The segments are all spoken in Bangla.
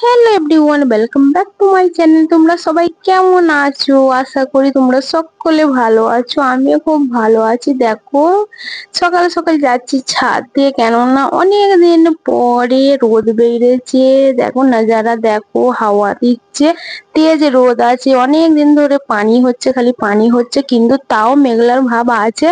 Hello everyone, welcome back to my channel. তোমরা সবাই কেমন আছো? আশা করি তোমরা সকলে ভালো আছো। আমিও খুব ভালো আছি। দেখো, সকাল সকাল যাচ্ছি ছাদে, কেননা অনেক দিন পরে রোদ বেরিয়েছে। দেখো নাজারা, দেখো হাওয়া দিচ্ছে, তেজ রোদ আছে, অনেক দিন ধরে পানি হচ্ছে, খালি পানি হচ্ছে, কিন্তু তাও মেঘলার ভাব আছে।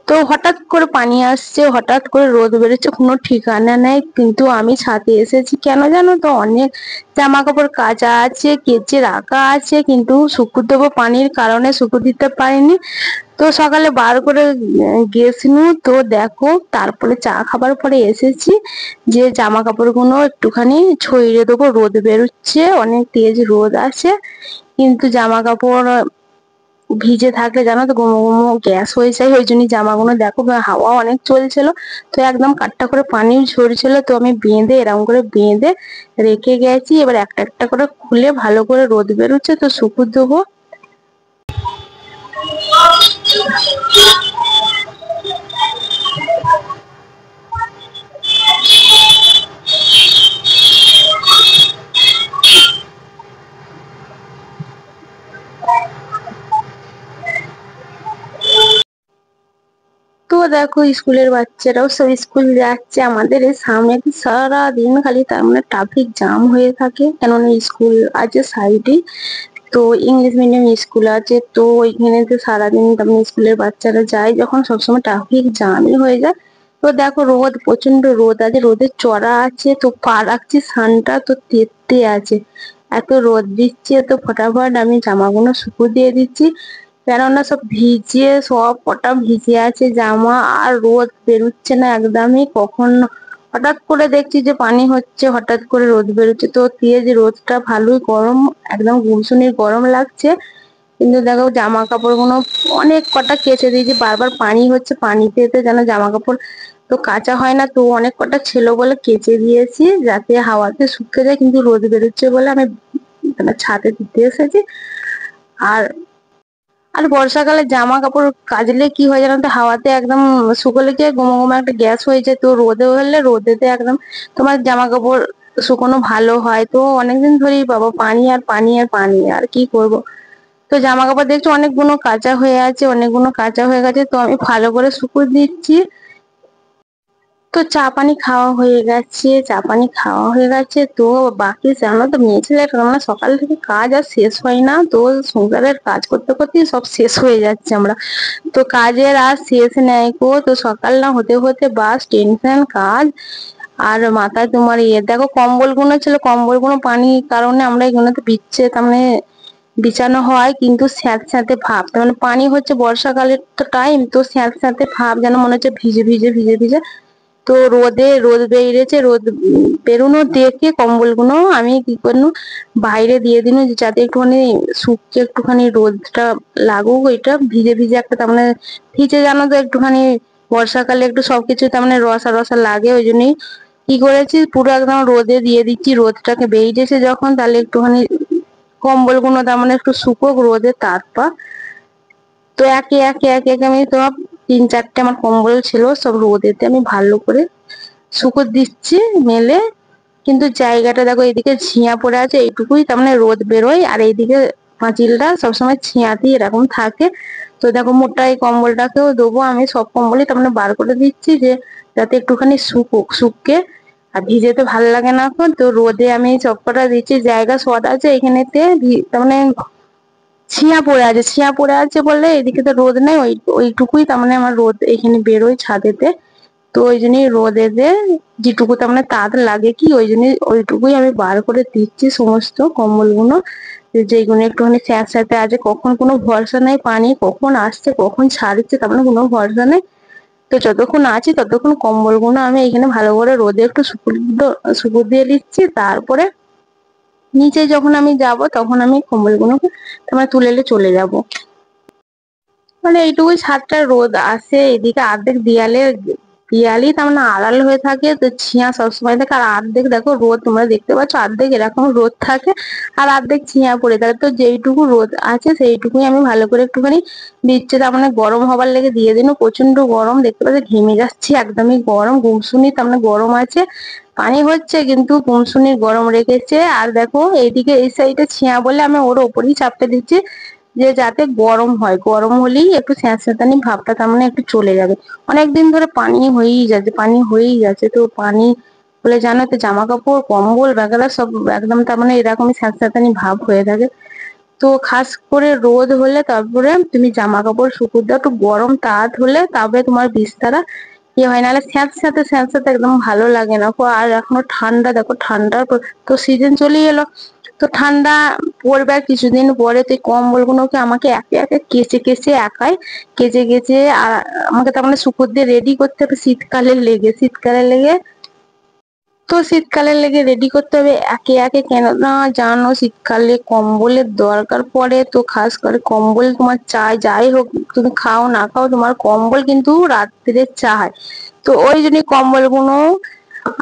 তো হঠাৎ করে পানি আসছে, হঠাৎ করে রোদ বেরোচ্ছে, কোনো ঠিকানা নেই। কিন্তু আমি ছাদে এসেছি কেন জানো তো? অনেক জামা কাপড় কাচা আছে, কেচে রাখা আছে, কিন্তু শুকুর দেবো, পানির কারণে শুকুর দিতে পারিনি। তো সকালে বার করে গেছিনু। তো দেখো, তারপরে চা খাবার পরে এসেছি, যে জামা কাপড় গুলো একটুখানি ছড়িয়ে দেবো। রোদ বেরোচ্ছে, অনেক তেজ রোদ আছে, কিন্তু জামা কাপড় ভিজে থাকলে জানো তো গুমো গুমো গ্যাস হয়ে যায়। ওই জন্য জামাগুলো দেখো, হাওয়া অনেক চলছিল, তো একদম কাটটা করে পানি ঝরছিল। তো আমি বেঁধে, এরকম করে বেঁধে রেখে গেছি। এবার একটা একটা করে খুলে ভালো করে রোদ বেরোচ্ছে, তো শুকুর দেবো। তো দেখো, স্কুলের বাচ্চারাও সব স্কুল যাচ্ছে। আমাদের এই সামনে কি সারা দিন খালি তার মানে ট্রাফিক জ্যাম হয়ে থাকে, কেননা স্কুল আছে সাইডে। তো ইংলিশ মিডিয়াম স্কুল আছে, তো ওইখানে তো সারাদিন তেমন স্কুলের বাচ্চারা যায় যখন, সবসময় ট্রাফিক জ্যামই হয়ে যায়। তো দেখো, রোদ, প্রচন্ড রোদ আছে, রোদের চড়া আছে, তো পা রাখছি সানটা, তো তেতে আছে। এত রোদ দিচ্ছে, তো ফটাফট আমি জামাগুলো শুকো দিয়ে দিচ্ছি, কেননা সব ভিজে, সব কটা ভিজে আছে জামা। আর রোদ বেরোচ্ছে না একদমই। কখন হঠাৎ করে দেখছি যে পানি হচ্ছে, হঠাৎ করে রোদ বেরোচ্ছে, তো তেজ রোদটা ভালোই গরম, একদম গুমসুনি গরম লাগছে। কিন্তু দেখো, জামা কাপড় গুলো অনেক কটা কেচে দিয়েছি, বারবার পানি হচ্ছে, পানিতে তো যেন জামা কাপড় তো কাঁচা হয় না। তো অনেক কটা ছিল বলে কেচে দিয়েছি, যাতে হাওয়াতে শুকিয়ে যায়, কিন্তু রোদ বেরোচ্ছে বলে আমি মানে ছাদে দিতে এসেছি। আর আর বর্ষাকালে জামা কাপড় কাচলে কি হয় জানো তো? হাওয়াতে একদম শুকোলে কি গোমা গোমা একটা গ্যাস হয়ে যায়। তো রোদে হলে রোদেতে একদম তোমার জামা কাপড় শুকোনো ভালো হয়। তো অনেকদিন ধরেই বাবা পানি আর পানি আর পানি, আর কি করব। তো জামা কাপড় দেখছো অনেকগুলো কাঁচা হয়ে আছে, অনেকগুলো কাঁচা হয়ে গেছে, তো আমি ভালো করে শুকো দিচ্ছি। তো চা পানি খাওয়া হয়ে গেছে, চা পানি খাওয়া হয়ে গেছে। তো বাকি জানো তো, মেয়ে ছেলের আমরা সকাল থেকে কাজ আর শেষ হয় না। তো সংসারের কাজ করতে করতে সব শেষ হয়ে যাচ্ছে আমরা। তো কাজের আর শেষ নেই গো। তো সকাল না হতে হতে বাস টেনশন কাজ। আর মাথায় তোমার দেখো, কম্বল গুলো ছিল, কম্বল গুলো পানির কারণে আমরা এগুলোতে বিচ্ছে, তার মানে বিছানো হয়, কিন্তু স্যাঁত স্যাঁতে ভাব, তার মানে পানি হচ্ছে বর্ষাকালের তো টাইম, তো স্যাঁত স্যাঁতে ভাব, যেন মনে হচ্ছে ভিজে ভিজে ভিজে ভিজে। তো রোদ বেরিয়েছে, রোদ বেরোনো দেখে কম্বলগুলো আমি কি করলু, বাইরে দিয়ে দিন, যাতে একটুখানি শুকিয়ে একটুখানি রোদটা লাগুক, ওইটা ভিজে ভিজে একটা, তার মানে ভিজে জানো তো একটুখানি বর্ষাকালে একটু সবকিছু তার মানে রসা রসা লাগে। ওই জন্যই কি করেছি, পুরো একদম রোদে দিয়ে দিচ্ছি। রোদটাকে বেরিয়েছে যখন, তাহলে একটুখানি কম্বলগুলো তার মানে একটু শুকোক রোদে তারপর। তো একে একে একে একে আমি সব তিন চারটে আমার কম্বল ছিল, সব রোদেতে আমি ভালো করে শুকো দিচ্ছি মেলে। কিন্তু জায়গাটা দেখো, এইদিকে ছিয়া পড়ে আছে, এইটুকুই তার মানে রোদ বেরোয়, আর এইদিকে পাঁচিলটা সবসময় ছিয়াতেই এরকম থাকে। তো দেখো, মোটা এই কম্বলটাকেও দেবো আমি, সব কম্বলই তার মানে বার করে দিচ্ছি, যে যাতে একটুখানি শুকুক, শুকে। আর ভিজে তো ভালো লাগে না এখন, তো রোদে আমি সবকটা দিচ্ছি। জায়গা শর্ট আছে এখানেতে, তার মানে ছিয়া পড়ে আছে, ছিয়া পড়ে আছে বললে এদিকে তো রোদ নেই, ওইটুকুই তার মানে আমার রোদ এখানে বেরোয় ছাদেতে। তো ওই জন্যই রোদেতে যেটুকু তার মানে তাঁত লাগে কি, ওই জন্যই ওইটুকুই আমি বার করে দিচ্ছি সমস্ত কম্বলগুলো, যেগুলো একটুখানি স্যাঁতস্যাঁতে আছে। কখন কোনো ভরসা নেই, পানি কখন আসছে কখন ছাড়ছে, তার মানে কোনো ভরসা নেই। তো যতক্ষণ আছি ততক্ষণ কম্বলগুলো আমি এখানে ভালো করে রোদে একটু শুকুর দিয়ে দিচ্ছি। তারপরে নিচে যখন আমি যাব, তখন আমি কম্বলগুলোকে তোমার তুলে নিয়ে চলে যাব। মানে এইটুকুই ছাদটা রোদ আসে, এদিকে অর্ধেক দেয়ালে পিয়ালি তার মানে আড়াল হয়ে থাকে, তো ছিয়া সবসময় থাকে। আর অর্ধেক দেখো রোদ তোমরা দেখতে পাচ্ছ, অর্ধেক এরকম রোদ থাকে আর অর্ধেক ছিয়া পড়ে থাকে। তো যেইটুকু রোদ আছে সেইটুকুই আমি ভালো করে একটুখানি দিচ্ছে, তার মানে গরম হবার লেগে দিয়ে দিন। প্রচন্ড গরম, দেখতে পাচ্ছ ঘেমে যাচ্ছি, একদমই গরম। গুমসুনি তার মানে গরম আছে, পানি হচ্ছে কিন্তু গুমসুনি গরম রেখেছে। আর দেখো এইদিকে এই সাইডে ছিয়া বলে আমি ওর ওপরেই চাপতে দিচ্ছি, যে যাতে গরম হয়, গরম হলেই একটু স্যাঁতস্যাঁতানি ভাবটা তার মানে একটু চলে যাবে। অনেকদিন ধরে পানি হয়েই যাচ্ছে, পানি হয়েই যাচ্ছে। তো পানি বলে জানো তো জামা কাপড় কম্বল বাগেরা সব একদম তার মানে এরকমই স্যাঁতস্যাঁতানি ভাব হয়ে থাকে। তো খাস করে রোদ হলে তারপরে তুমি জামা কাপড় শুকুর দাও, একটু গরম তাঁত হলে তারপরে তোমার বিস্তারা ইয়ে হয়, নাহলে স্যাঁতস্যাঁতে স্যাঁতস্যাঁতে একদম ভালো লাগে না। আর এখনো ঠান্ডা, দেখো ঠান্ডার তো সিজন চলে এলো, তো ঠান্ডা পড়বে আর কিছুদিন পরে। তো এই কম্বল গুলোকে আমাকে একে একে কেচে কেচে একাই কেচে কেচে আর আমাকে তার মানে শুকুর দিয়ে রেডি করতে হবে শীতকালে লেগে। তো শীতকালে লেগে রেডি করতে হবে একে একে, কেননা জানো শীতকালে কম্বলের দরকার পড়ে। তো খাস করে কম্বল তোমার চাই, যাই হোক তুমি খাও না খাও তোমার কম্বল কিন্তু রাত্রে চাই। তো ওই জন্য কম্বল গুলো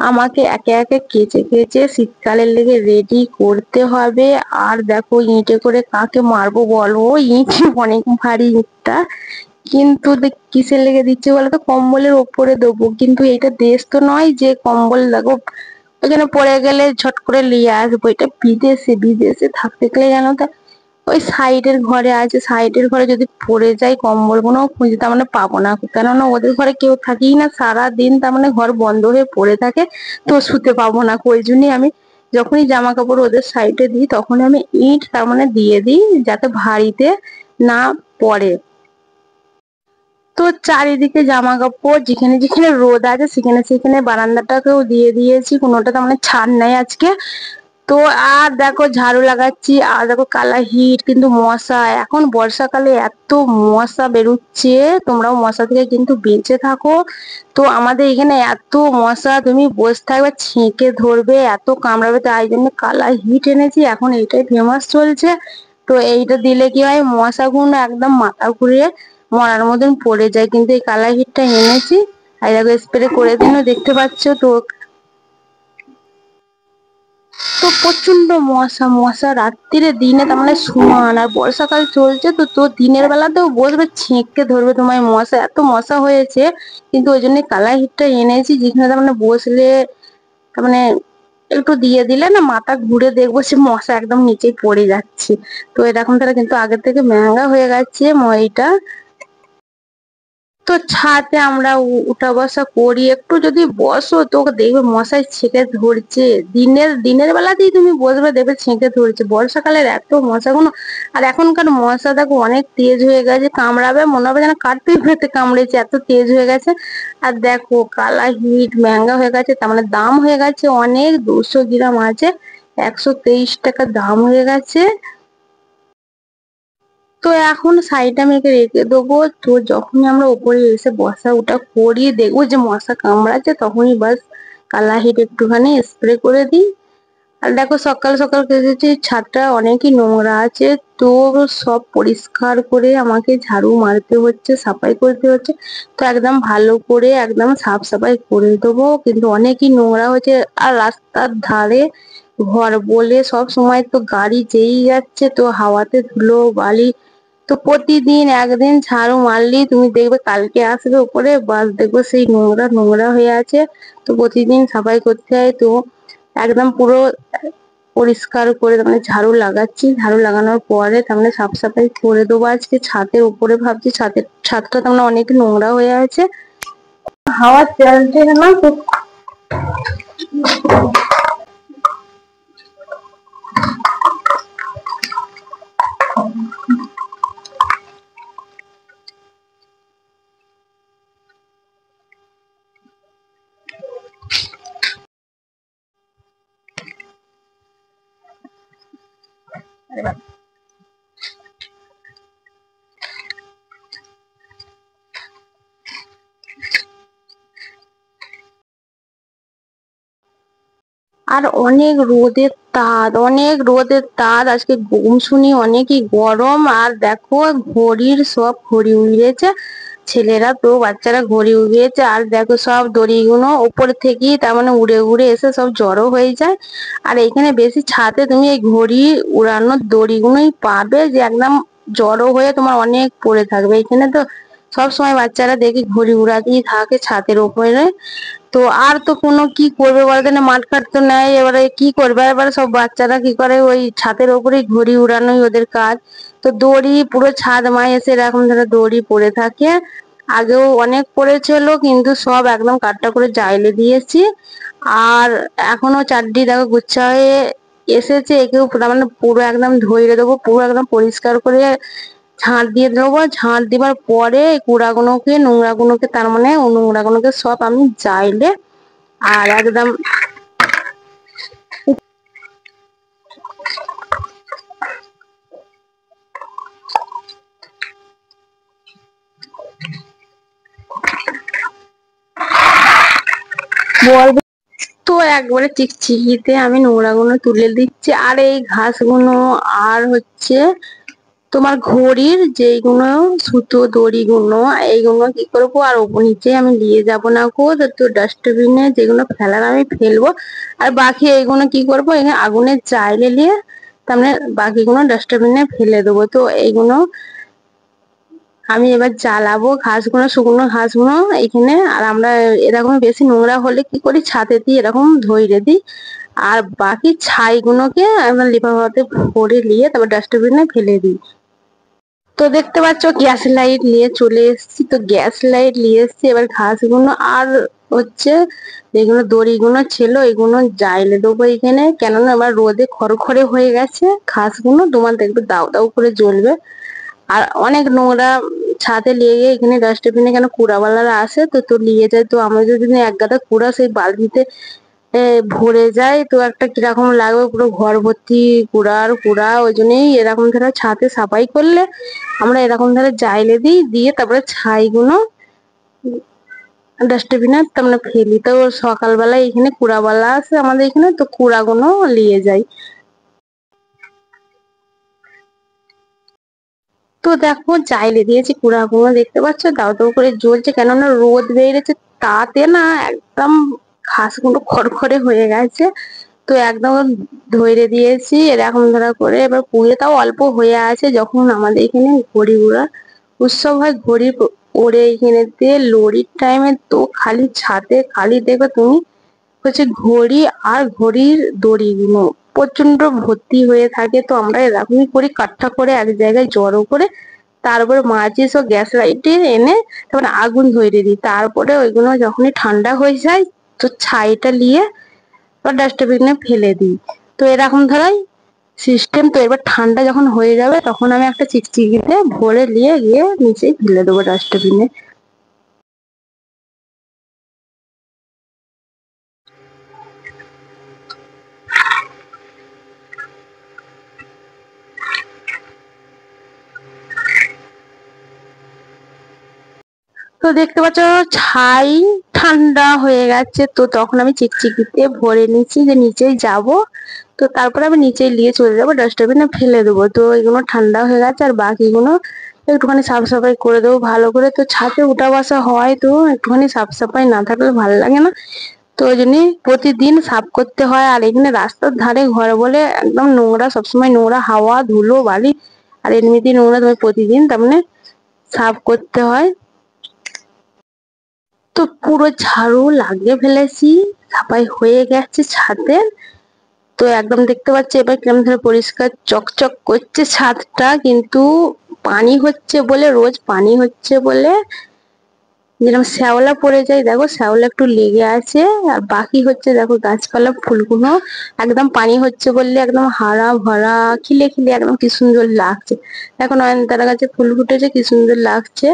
আমাকে একে একে কেচে কেচে শীতকালের লেগে রেডি করতে হবে। আর দেখো ইঁটে করে কাকে মারবো বলো, ইঁট অনেক ভারী ইঁটটা, কিন্তু কিসের লেগে দিচ্ছে বলো তো, কম্বলের ওপরে দেবো। কিন্তু এটা দেশ তো নয় যে কম্বল দেখো ওখানে পড়ে গেলে ঝট করে নিয়ে আসবো, এটা বিদেশে। বিদেশে থাকতে গেলে জানো তো ওই সাইডের ঘরে আছে, সাইডের ঘরে যদি পড়ে যায় কম্বল গুলো খুঁজে তার মানে পাবো না, কেননা ওদের ঘরে কেউ থাকেই না, সারা দিন তার মানে ঘর বন্ধ হয়ে পড়ে থাকে। তো শুতে পাবো না, ওই জন্যই আমি যখনই জামা কাপড় ওদের সাইডে দিই তখন আমি ইট তার মানে দিয়ে দিই, যাতে ভারীতে না পড়ে। তো চারিদিকে জামা কাপড় যেখানে যেখানে রোদ আছে সেখানে সেখানে বারান্দাটাকেও দিয়ে দিয়েছি, কোনোটা তো মানে ছাড় নাই আজকে। তো আর দেখো ঝাড়ু লাগাচ্ছি, আর দেখো কালা হিট কিন্তু মশা, এখন বর্ষাকালে এত মশা বেরুচ্ছে, তোমরাও মশা থেকে কিন্তু বেঁচে থাকো। তো আমাদের এখানে এত মশা, তুমি বসে থাকবে ছেঁকে ধরবে, এত কামড়াবে, তাই জন্য কালা হিট এনেছি, এখন এইটাই ফেমাস চলছে। তো এইটা দিলে কি হয়, মশাগুলো একদম মাথা ঘুরিয়ে মরার মতন পড়ে যায়। কিন্তু এই কালা হিটটা এনেছি, আর দেখো স্প্রে করে দিন, দেখতে পাচ্ছ তো। তো প্রচন্ড মশা, মশা রাত্রিরে দিনে তার মানে সমান। আর বর্ষাকাল চলছে তো, তো দিনের বেলাতেও বসবে ছেঁকে ধরবে তোমায়, মশা এত মশা হয়েছে। কিন্তু ওই জন্য কালা হিটটা এনেছি, যেখানে তার মানে বসলে তার মানে একটু দিয়ে দিলে না মাথা ঘুরে দেখবো সে মশা একদম নিচেই পড়ে যাচ্ছে। তো এরকম তারা কিন্তু আগের থেকে মেহাঙ্গা হয়ে গেছে মইটা। তো ছাদে আমরা উঠা বসা করি, একটু যদি বসো তো দেখবে মশাই ছেঁকে ধরছে, দিনের বেলাতেই তুমি বসবে দেখবে ছেঁকে ধরছে। বর্ষাকালের এত মশাগুলো, আর এখনকার মশা দেখো অনেক তেজ হয়ে গেছে, কামড়াবে মনে হবে যেন কাঠপেঁপড়েতে কামড়েছে, এত তেজ হয়ে গেছে। আর দেখো কালা হিট ম্যাঙ্গা হয়ে গেছে, তার মানে দাম হয়ে গেছে অনেক, 200 গ্রাম আছে 123 টাকা দাম হয়ে গেছে। তো এখন সাইডে আমি একে রেখে দেবো। তো যখনই আমরা উপরে এসে বসা উঠা করি দেখবো যে মশা কামড়াচ্ছে, তখনই বাস কালা হিট একটুখানি স্প্রে করে দিই। আর দেখো সকাল সকাল কেটেছি, ছাদটা অনেকই নোংরা আছে, তো সব পরিষ্কার করে আমাকে ঝাড়ু মারতে হচ্ছে, সাফাই করতে হচ্ছে। তো একদম ভালো করে একদম সাফ সাফাই করে দেবো, কিন্তু অনেকই নোংরা হয়েছে। আর রাস্তার ধারে ঘর বলে সব সময় তো গাড়ি যেই যাচ্ছে, তো হাওয়াতে ধুলো বালি, তো প্রতিদিন একদিন ঝাড়ু মারলি তুমি দেখবে কালকে আসবে উপরে বাস দেখবে সেই নোংরা নোংরা হয়ে আছে। তো প্রতিদিন সাফাই করতে হয়। তো একদম পুরো পরিষ্কার করে মানে ঝাড়ু লাগাচ্ছি, ঝাড়ু লাগানোর পরে তারপরে সাফ সাফাই করে দেবো। আজকে ছাদের উপরে ভাবছি, ছাদটা তার অনেক নোংরা হয়ে আছে, হাওয়া চলছে না তো। আর অনেক রোদের তাদ আজকে গুমসুনি অনেকই গরম। আর দেখো ঘড়ির সব ঘড়ি উড়েছে, ছেলেরা তো বাচ্চারা ঘড়ি উড়িয়েছে, আর দেখো সব দড়িগুলো উপর থেকেই তার মানে উড়ে উড়ে এসে সব জড়ো হয়ে যায়। আর এখানে বেশি ছাদে তুমি এই ঘড়ি উড়ানোর দড়িগুলোই পাবে যে একদম জড়ো হয়ে তোমার অনেক পড়ে থাকবে। এখানে তো সব সময় বাচ্চারা দেখি ঘড়ি উড়াতেই থাকে ছাদের উপরে। তো আর তো কোনো কি করবে বলতে না, মাঠ ঘাট তো নেই, এবারে কি করবে, এবারে সব বাচ্চারা কি করে ওই ছাদের ওপরেই ঘড়ি উড়ানোই ওদের কাজ। তো দড়ি পুরো ছাদ মায় এসে এরকম ধরো দড়ি পড়ে থাকে। আগেও অনেক পড়েছিল, কিন্তু সব একদম কাঠটা করে জাইলে দিয়েছি। আর এখনো চারটি দেখো গুচ্ছা হয়ে এসেছে, একেও মানে পুরো একদম ধুয়ে দেবো, পুরো একদম পরিষ্কার করে ঝাঁট দিয়ে দেবো। ঝাঁট দেওয়ার পরে কুড়াগুলোকে নোংরাগুলোকে তার মানে নোংরাগুলোকে সব আমি জাইলে আর একদম বলবো। তো একবারে চিকচিকিতে আমি নোংরাগুলো তুলে দিচ্ছি। আর এই ঘাসগুলো আর হচ্ছে তোমার ঘড়ির যেইগুলো সুতো দড়িগুলো এইগুলো কি করবো আর ওপর নিচে আমি নিয়ে যাব না গো, তো ডাস্টবিনে যেগুলো ফেলার আমি ফেলবো। আর বাকি এইগুলো কি করবো, এখানে আগুনে জ্বাইলে নিয়ে তার মানে বাকিগুলো ডাস্টবিনে ফেলে দেবো। তো এইগুলো আমি এবার জ্বালাবো ঘাসগুলো, শুকনো ঘাসগুলো এখানে। আর আমরা এরকম বেশি নোংরা হলে কি করি, ছাদে দিয়ে এরকম ধইরে দিই। আর বাকি ছাইগুলোকে আমরা লিফাফাতে ভরে নিয়ে তারপর ডাস্টবিনে ফেলে দিই। তো দেখতে পাচ্ছ গ্যাস লাইট নিয়ে চলে এসেছি। তো গ্যাস লাইট নিয়ে এসেছি, এবার ঘাসগুলো আর হচ্ছে যেগুলো দড়িগুলো ছিল এগুলো জাইলে দেবো এখানে, কেননা এবার রোদে খড়খড়ে হয়ে গেছে ঘাসগুলো, তোমার দেখবে দাউ দাউ করে জ্বলবে। আর অনেক নোংরা ছাদে লেগে এখানে ডাস্টবিনে কেন কুড়াওয়ালারা আসে, তো তো নিয়ে যায়। তো আমরা যদি এক গাদা কুড়া সেই বালতিতে ভরে যায়, তো একটা কিরকম লাগবে, পুরো ঘর ভর্তি কুড়া আর কুড়া। ওই জন্যই এরকম ধরে ছাদে সাফাই করলে আমরা এরকম ধরে জাইলে দিই, দিয়ে তারপরে ছাইগুলো ডাস্টবিনে তারপরে ফেলি। তো সকালবেলায় এখানে কুড়াওয়ালা আছে আমাদের এখানে, তো কুড়াগুলো নিয়ে যায়। তো দেখো জাইলে দিয়েছি কুড়াগুলো, দেখতে পাচ্ছ দাও দাও করে জ্বলছে, কেননা রোদ বেরিয়েছে। তাতে না একদম ঘাসগুলো খড়খড়ে হয়ে গেছে। তো একদম ধরে দিয়েছি এরকম ধরা করে, এবার পুড়ে তাও অল্প হয়ে আছে। যখন আমাদের এখানে ঘড়ি উড়া উৎসব হয়, ঘড়ি ওড়ে এখানেতে লোরির টাইমে, তো খালি ছাদে খালি দেখবে তুমি হচ্ছে ঘড়ি আর ঘড়ির দড়িগুলো প্রচন্ড ভর্তি হয়ে থাকে। তো আমরা এরকমই করি, কাঠটা করে এক জায়গায় জড়ো করে তারপরে মাচিস ও গ্যাস লাইটে এনে তারপরে আগুন ধরিয়ে দিই। তারপরে ওইগুলো যখনই ঠান্ডা হয়ে যায়, তো ছাইটা নিয়ে ডাস্টবিনে ফেলে দিই। তো এরকম ধরাই সিস্টেম। তো এবার ঠান্ডা যখন হয়ে যাবে তখন আমি একটা চিকচিকিতে ভরে নিয়ে গিয়ে নিচেই ফেলে দেবো ডাস্টবিনে। তো দেখতে পাচ্ছ ছাই ঠান্ডা হয়ে গেছে, তো তখন আমি চিকচিকিতে ভরে নিচ্ছি যে নিচেই যাব। তো তারপরে আমি নিচেই নিয়ে চলে যাবো ডাস্টবিনে ফেলে দেবো। তো এগুলো ঠান্ডা হয়ে গেছে, আর বাকিগুলো একটুখানি সাফ সাফাই করে দেবো ভালো করে। তো ছাদে উঠা বসা হয়, তো একটুখানি সাফ সাফাই না থাকলে ভালো লাগে না। তো ওই জন্যই প্রতিদিন সাফ করতে হয়। আর এখানে রাস্তার ধারে ঘর বলে একদম নোংরা, সবসময় নোংরা, হাওয়া ধুলো বালি আর এমনিতেই নোংরা, তোমার প্রতিদিন তার মানে সাফ করতে হয়। তো পুরো ঝাড়ু লাগিয়ে ফেলেছি, সাফাই হয়ে গেছে ছাদে। তো একদম দেখতে পাচ্ছি এবার কিরম ধরে পরিষ্কার চকচক করছে ছাদটা। কিন্তু পানি হচ্ছে বলে, রোজ পানি হচ্ছে বলে যেরকম শ্যাওলা পড়ে যায়, দেখো শ্যাওলা একটু লেগে আছে। আর বাকি হচ্ছে দেখো গাছপালা ফুলগুলো একদম পানি হচ্ছে বললে একদম হারা ভরা খিলে খিলে একদম কি সুন্দর লাগছে। দেখো নয়নতারা গাছে ফুল ফুটেছে, কি সুন্দর লাগছে,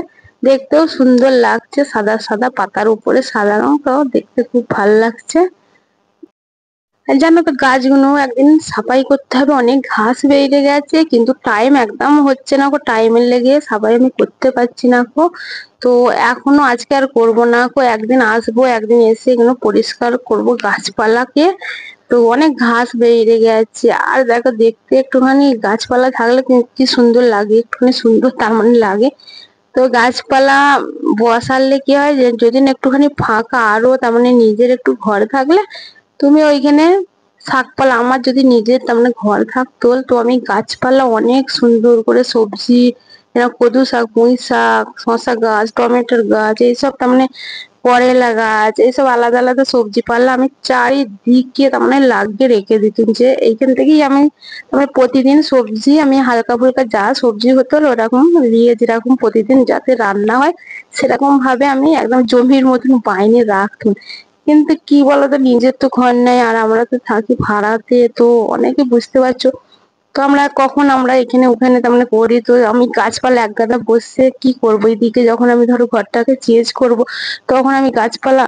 দেখতেও সুন্দর লাগছে। সাদা সাদা পাতার উপরে সাদা রং, তো দেখতে খুব ভালো লাগছে। আর জানো তো গাছগুলো একদিন সাফাই করতে হবে, অনেক ঘাস বেরিয়ে গেছে, কিন্তু টাইম একদম হচ্ছে না গো, টাইমের লেগে সাফাই আমি করতে পারছি না গো। তো এখনো আজকে আর করবো না গো, একদিন আসবো, একদিন এসে এগুলো পরিষ্কার করব গাছপালাকে। তো অনেক ঘাস বেরিয়ে গেছে। আর দেখো দেখতে একটুখানি গাছপালা থাকলে কি সুন্দর লাগে, একটুখানি সুন্দর তার মানে লাগে। তো গাছপালা বসালে কি হয় যে যদি না একটুখানি ফাঁকা আরো তার মানে নিজের একটু ঘর থাকলে তুমি ওইখানে শাকপালা, আমার যদি নিজের তার মানে ঘর থাকতো তো আমি গাছপালা অনেক সুন্দর করে সবজি, এরকম কদু শাক, পুঁই শাক, শশা গাছ, টমেটোর গাছ, এইসব তার মানে করেলা গাছ, এইসব আলাদা আলাদা সবজি পাল্লা আমি চারিদিকে তার মানে লাগিয়ে রেখে দিতাম, যে এইখান থেকেই আমি তারপরে প্রতিদিন সবজি আমি হালকা ফুলকা যা সবজি হতো ওরকম দিয়ে যেরকম প্রতিদিন যাতে রান্না হয় সেরকম ভাবে আমি একদম জমির মতন বাইনে রাখতাম। কিন্তু কি বলতো, নিজের তো ঘর নেই আর আমরা তো থাকি ভাড়াতে, তো অনেকে বুঝতে পারছো। তো আমরা কখন আমরা এখানে ওখানে তেমন করি, তো আমি গাছপালা এক গাদা বসে কি করবো, এদিকে যখন আমি ধরো ঘরটাকে চেঞ্জ করব তখন আমি গাছপালা,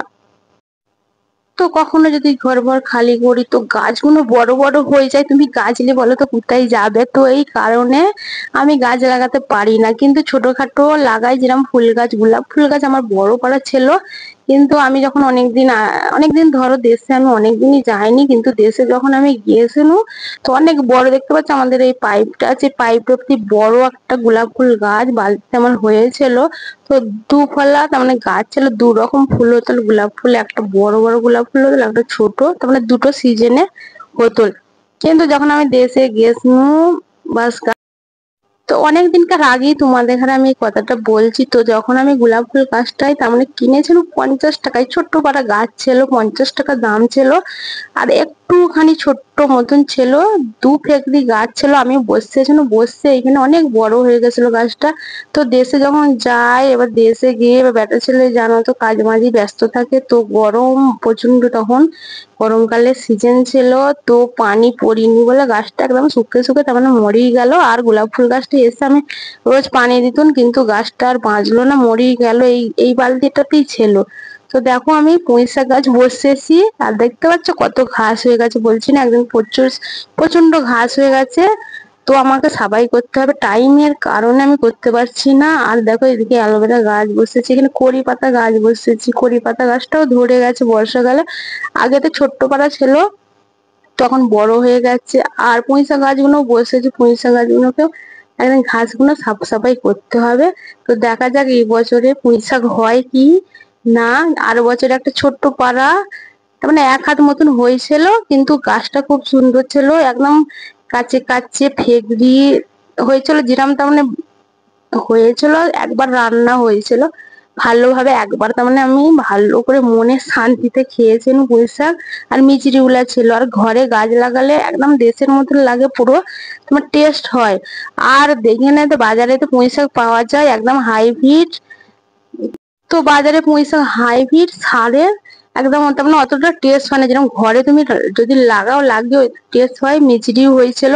তো কখনো যদি ঘর ভর খালি করি তো গাছগুলো বড় বড় হয়ে যায়, তুমি গাছ নিয়ে বলো তো কোথায় যাবে, তো এই কারণে আমি গাছ লাগাতে পারি না। কিন্তু ছোটখাটো লাগাই, যেরকম ফুল গাছ, গোলাপ ফুল গাছ আমার বড় করা ছিল, কিন্তু আমি যখন অনেকদিন ধরো দেশে আমি অনেকদিনই যাইনি, কিন্তু দেশে যখন আমি গিয়েছিলাম তো অনেক বড়, দেখতে পাচ্ছ আমাদের এই পাইপটা আছে, পাইপ অব্দি বড় একটা গোলাপ ফুল গাছ বালতিতে আমার হয়েছিল। তো দুফলা তার মানে গাছ ছিল, দু রকম ফুল হতো, গোলাপ ফুল একটা বড় বড় গোলাপ ফুল হতো, একটা ছোট, তার মানে দুটো সিজনে হতো। কিন্তু যখন আমি দেশে গেছিলাম বাস, তো অনেক দিনকার আগেই তোমাদের এখানে আমি এই কথাটা বলছি, তো যখন আমি গোলাপ ফুল গাছটাই তার মানে কিনেছিলাম 50 টাকায়, ছোট্ট পাড়া গাছ ছিল, 50 টাকা দাম ছিল, আর একটুখানি ছোট্ট মতন ছিল, দু ফেকরি গাছ ছিল, আমি বসছে এখানে অনেক বড় হয়ে গেছিল গাছটা। তো দেশে যখন যাই, এবার দেশে গিয়ে এবার বেটা ছেলে জানো তো কাজ মাঝে ব্যস্ত থাকে, তো গরম প্রচন্ড, তখন গরমকালের সিজন ছিল, তো পানি পড়িনি বলে গাছটা একদম শুকিয়ে শুকিয়ে তার মানে মরেই গেল। আর গোলাপ ফুল গাছটা এসে আমি রোজ পানি দিতুন, কিন্তু গাছটা আর বাঁচলো না, মরেই গেল, এই এই বালতিটাতেই ছিল। তো দেখো আমি পুঁই শাক গাছ বসেছি, আর দেখতে পাচ্ছ কত ঘাস হয়ে গেছে, বলছি না একদম প্রচুর প্রচন্ড ঘাস হয়ে গেছে। তো আমাকে সাবাই করতে হবে, টাইমের কারণে আমি করতে পারছি না। আর দেখো এদিকে অ্যালোভেরা গাছ বসেছি, এখানে কড়ি পাতা গাছ বসেছি, কড়ি পাতা গাছটাও ধরে গেছে বর্ষাকালে, আগে তো ছোট্ট পাতা ছিল, তখন বড় হয়ে গেছে। আর পুঁই শাক গাছগুলো বসেছে, পুঁই শাক গাছগুলোকেও একদম ঘাসগুলো সাফাই করতে হবে। তো দেখা যাক এই বছরে পুঁই শাক হয় কি না। আর বছরে একটা ছোট্ট পাড়া তার মানে 1 হাত মতন হয়েছিল, কিন্তু গাছটা খুব সুন্দর ছিল, একদম কাছে কাছে ফেকরি হয়েছিল, যেরকম তার মানে হয়েছিল, একবার রান্না হয়েছিল ভালোভাবে, একবার তার মানে আমি ভালো করে মনে শান্তিতে খেয়েছিলাম পুঁই শাক, আর মিচড়ি গুলা ছিল। আর ঘরে গাছ লাগালে একদম দেশের মতন লাগে পুরো, তোমার টেস্ট হয়। আর দেখে না তো বাজারে তো পুঁই শাক পাওয়া যায় একদম হাইব্রিড, তো বাজারে পুঁই শাক হাইব্রিড সারের একদম তার মানে অতটা টেস্ট হয় না, যেরকম ঘরে তুমি যদি লাগাও লাগিয়ে টেস্ট হয়। মিচড়ি হয়েছিল,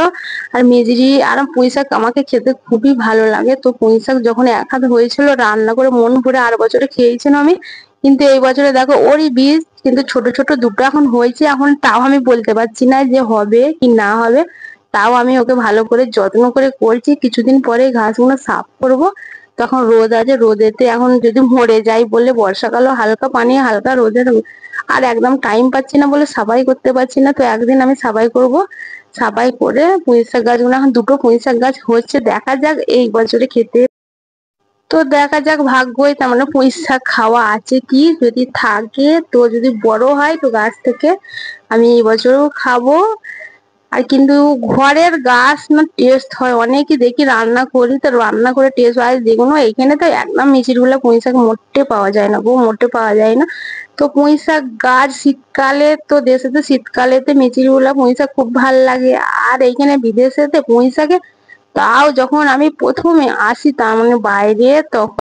আর মিচড়ি আর পুঁই শাক আমাকে খেতে খুবই ভালো লাগে। তো পুঁই শাক যখন 1 হাত হয়েছিল রান্না করে মন ভরে আর বছরে খেয়েছিলাম আমি, কিন্তু এই বছরে দেখো ওরই বীজ, কিন্তু ছোট ছোট দুটো এখন হয়েছে, এখন তাও আমি বলতে পারছি না যে হবে কি না হবে, তাও আমি ওকে ভালো করে যত্ন করে করছি। কিছুদিন পরে ঘাসগুলো সাফ করব, তখন রোদ আছে, রোদেতে এখন যদি মরে যাই বলে বর্ষাকালও হালকা পানি হালকা রোদের, আর একদম টাইম পাচ্ছি না বলে সাবাই করতে পারছি না। তো একদিন আমি সাবাই করব, সাবাই করে পুঁই শাক গাছগুলো, এখন দুটো পুঁই শাক গাছ হচ্ছে, দেখা যাক এই বছরে খেতে, তো দেখা যাক ভাগ্যই, তার মানে পুঁই শাক খাওয়া আছে কি, যদি থাকে তো যদি বড় হয় তো গাছ থেকে আমি এই বছরও খাবো। আর কিন্তু ঘরের গাছ না টেস্ট হয়, অনেকে দেখি রান্না করি তো রান্না করে টেস্ট হয়, যেগুলো এখানে তো একদম মিচির গুলা পুঁই শাক মোটে পাওয়া যায় না গো, মোটে পাওয়া যায় না। তো পুঁই শাক গাছ শীতকালে, তো দেশে তো শীতকালেতে মিচির গুলা পুঁই শাক খুব ভাল লাগে, আর এইখানে বিদেশেতে পুঁই শাকে, তাও যখন আমি প্রথমে আসি তার মানে বাইরে, তখন